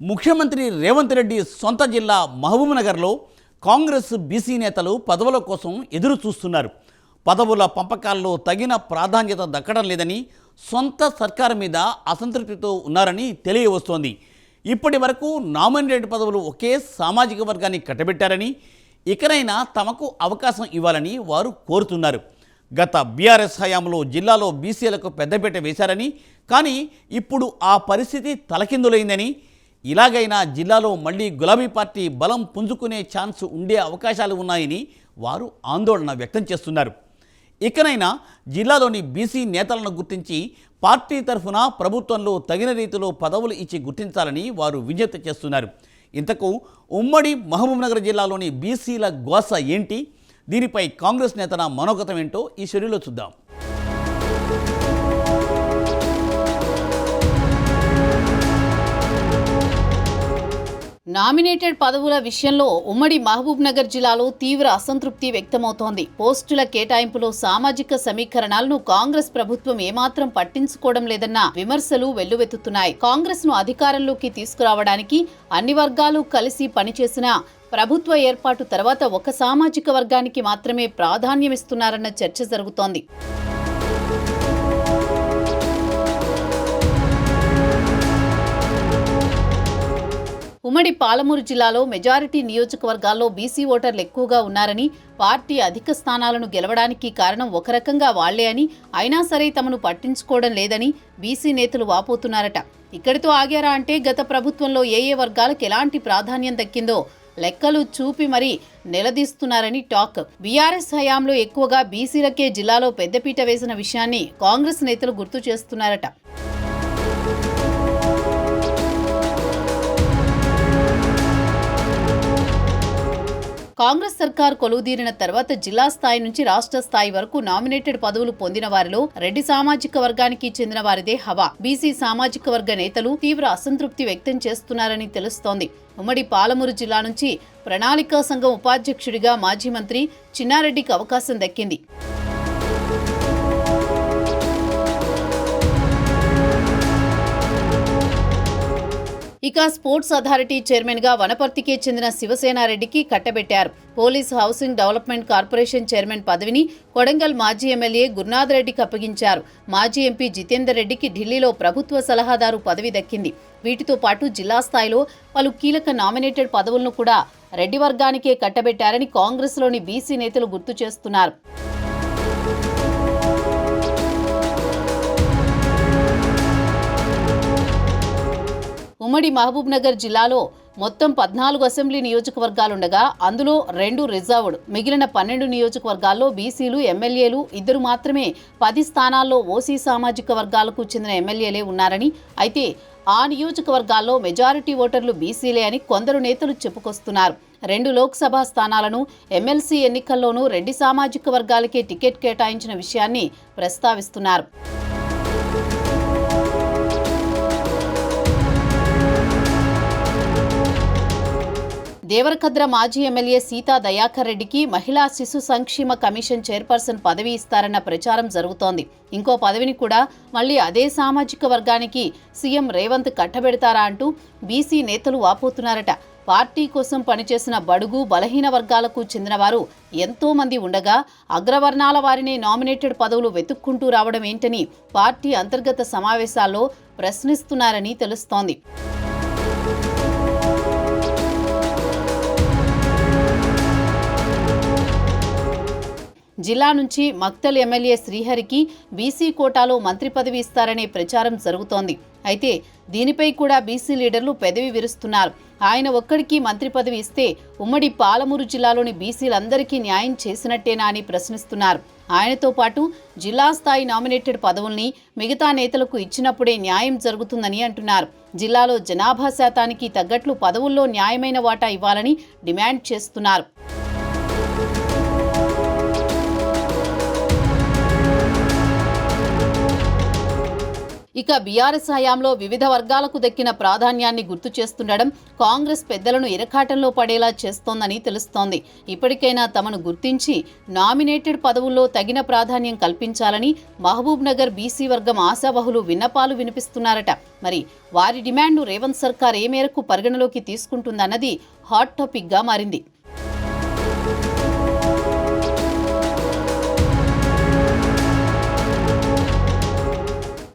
ముఖ్యమంత్రి రేవంత్ రెడ్డి సొంత జిల్లా మహబూబ్నగర్లో కాంగ్రెస్ బీసీ నేతలు పదవుల కోసం ఎదురు చూస్తున్నారు. పదవుల పంపకాల్లో తగిన ప్రాధాన్యత దక్కడం లేదని, సొంత సర్కారు మీద అసంతృప్తితో ఉన్నారని తెలియవస్తోంది. ఇప్పటి వరకు నామినేటెడ్ పదవులు ఒకే సామాజిక వర్గాన్ని కట్టబెట్టారని, ఇకనైనా తమకు అవకాశం ఇవ్వాలని వారు కోరుతున్నారు. గత బీఆర్ఎస్ హయాంలో జిల్లాలో బీసీలకు పెద్దపీట వేశారని, కానీ ఇప్పుడు ఆ పరిస్థితి తలకిందులైందని, ఇలాగైనా జిల్లాలో మళ్ళీ గులాబీ పార్టీ బలం పుంజుకునే ఛాన్స్ ఉండే అవకాశాలు ఉన్నాయని వారు ఆందోళన వ్యక్తం చేస్తున్నారు. ఇకనైనా జిల్లాలోని బీసీ నేతలను గుర్తించి పార్టీ తరఫున ప్రభుత్వంలో తగిన రీతిలో పదవులు ఇచ్చి గుర్తించాలని వారు విజ్ఞప్తి చేస్తున్నారు. ఇంతకు ఉమ్మడి మహబూబ్నగర్ జిల్లాలోని బీసీల గోస ఏంటి, దీనిపై కాంగ్రెస్ నేతల మనోగతం ఏంటో ఈ షెడ్యూల్లో చూద్దాం. నామినేటెడ్ పదవుల విషయంలో ఉమ్మడి మహబూబ్నగర్ జిల్లాలో తీవ్ర అసంతృప్తి వ్యక్తమవుతోంది. పోస్టుల కేటాయింపులో సామాజిక సమీకరణాలను కాంగ్రెస్ ప్రభుత్వం ఏమాత్రం పట్టించుకోవడం లేదన్న విమర్శలు వెల్లువెత్తుతున్నాయి. కాంగ్రెస్ ను అధికారంలోకి తీసుకురావడానికి అన్ని వర్గాలు కలిసి పనిచేసినా ప్రభుత్వ ఏర్పాటు తర్వాత ఒక సామాజిక వర్గానికి మాత్రమే ప్రాధాన్యమిస్తున్నారన్న చర్చ జరుగుతోంది. ఉమ్మడి పాలమూరు జిల్లాలో మెజారిటీ నియోజకవర్గాల్లో బీసీ ఓటర్లు ఎక్కువగా ఉన్నారని, పార్టీ అధిక స్థానాలను గెలవడానికి కారణం ఒక రకంగా వాళ్లే అని, అయినా సరే తమను పట్టించుకోవడం లేదని బీసీ నేతలు వాపోతున్నారట. ఇక్కడితో ఆగారా అంటే గత ప్రభుత్వంలో ఏ వర్గాలకు ఎలాంటి ప్రాధాన్యం దక్కిందో లెక్కలు చూపి మరీ నిలదీస్తున్నారని టాక్. బీఆర్ఎస్ హయాంలో ఎక్కువగా బీసీలకే జిల్లాలో పెద్దపీట వేసిన విషయాన్ని కాంగ్రెస్ నేతలు గుర్తు చేస్తున్నారట. కాంగ్రెస్ సర్కార్ కొలువుదీరిన తర్వాత జిల్లా స్థాయి నుంచి రాష్ట్ర స్థాయి వరకు నామినేటెడ్ పదవులు పొందిన వారిలో రెడ్డి సామాజిక వర్గానికి చెందిన వారిదే హవా. బీసీ సామాజిక వర్గ నేతలు తీవ్ర అసంతృప్తి వ్యక్తం చేస్తున్నారని తెలుస్తోంది. ఉమ్మడి పాలమూరు జిల్లా నుంచి ప్రణాళికా సంఘం ఉపాధ్యక్షుడిగా మాజీ మంత్రి చిన్నారెడ్డికి అవకాశం దక్కింది. ఇక స్పోర్ట్స్ అథారిటీ చైర్మన్ గా వనపర్తికే చెందిన శివసేనారెడ్డికి కట్టబెట్టారు. Police housing development corporation chairman పదవిని కొడంగల్ మాజీ ఎమ్మెల్యే గురునాథ్ రెడ్డికి అప్పగించారు. మాజీ ఎంపీ జితేందర్ రెడ్డికి ఢిల్లీలో ప్రభుత్వ సలహాదారు పదవి దక్కింది. వీటితో పాటు జిల్లా స్థాయిలో పలు కీలక నామినేటెడ్ పదవులను కూడా రెడ్డి వర్గానికే కట్టబెట్టారని కాంగ్రెస్లోని బీసీ నేతలు గుర్తు చేస్తున్నారు. ఉమ్మడి మహబూబ్నగర్ జిల్లాలో మొత్తం 14 అసెంబ్లీ నియోజకవర్గాలుండగా అందులో 2 రిజర్వ్డ్, మిగిలిన 12 నియోజకవర్గాల్లో బీసీలు ఎమ్మెల్యేలు 2 మాత్రమే. 10 స్థానాల్లో ఓసీ సామాజిక వర్గాలకు చెందిన ఎమ్మెల్యేలే ఉన్నారని, అయితే ఆ నియోజకవర్గాల్లో మెజారిటీ ఓటర్లు బీసీలే అని కొందరు నేతలు చెప్పుకొస్తున్నారు. 2 లోక్సభ స్థానాలను ఎమ్మెల్సీ ఎన్నికల్లోనూ రెడ్డి సామాజిక వర్గాలకే టికెట్ కేటాయించిన విషయాన్ని ప్రస్తావిస్తున్నారు. దేవరకద్ర మాజీ ఎమ్మెల్యే సీతా దయాకర్ రెడ్డికి మహిళా శిశు సంక్షేమ కమిషన్ చైర్పర్సన్ పదవి ఇస్తారన్న ప్రచారం జరుగుతోంది. ఇంకో పదవిని కూడా మళ్లీ అదే సామాజిక వర్గానికి సీఎం రేవంత్ కట్టబెడతారా అంటూ బీసీ నేతలు వాపోతున్నారట. పార్టీ కోసం పనిచేసిన బడుగు బలహీన వర్గాలకు చెందినవారు ఎంతో మంది ఉండగా అగ్రవర్ణాల వారిని నామినేటెడ్ పదవులు వెతుక్కుంటూ రావడం ఏంటని పార్టీ అంతర్గత సమావేశాల్లో ప్రశ్నిస్తున్నారని తెలుస్తోంది. జిల్లా నుంచి మక్తల్ ఎమ్మెల్యే శ్రీహరికి బీసీ కోటాలో మంత్రి పదవి ఇస్తారనే ప్రచారం జరుగుతోంది. అయితే దీనిపై కూడా బీసీ లీడర్లు పెదవి విరుస్తున్నారు. ఆయన ఒక్కడికి మంత్రి పదవి ఇస్తే ఉమ్మడి పాలమూరు జిల్లాలోని బీసీలందరికీ న్యాయం చేసినట్టేనా అని ప్రశ్నిస్తున్నారు. ఆయనతో పాటు జిల్లా స్థాయి నామినేటెడ్ పదవుల్ని మిగతా నేతలకు ఇచ్చినప్పుడే న్యాయం జరుగుతుందని అంటున్నారు. జిల్లాలో జనాభా శాతానికి తగ్గట్లు పదవుల్లో న్యాయమైన వాటా ఇవ్వాలని డిమాండ్ చేస్తున్నారు. ఇక బీఆర్ఎస్ హయాంలో వివిధ వర్గాలకు దక్కిన ప్రాధాన్యాన్ని గుర్తు చేస్తుండడం కాంగ్రెస్ పెద్దలను ఇరకాటంలో పడేలా చేస్తోందని తెలుస్తోంది. ఇప్పటికైనా తమను గుర్తించి నామినేటెడ్ పదవుల్లో తగిన ప్రాధాన్యం కల్పించాలని మహబూబ్ నగర్ బీసీ వర్గం ఆశావహులు విన్నపాలు వినిపిస్తున్నారట. మరి వారి డిమాండ్ను రేవంత్ సర్కార్ ఏ మేరకు పరిగణలోకి తీసుకుంటుందన్నది హాట్ టాపిక్గా మారింది.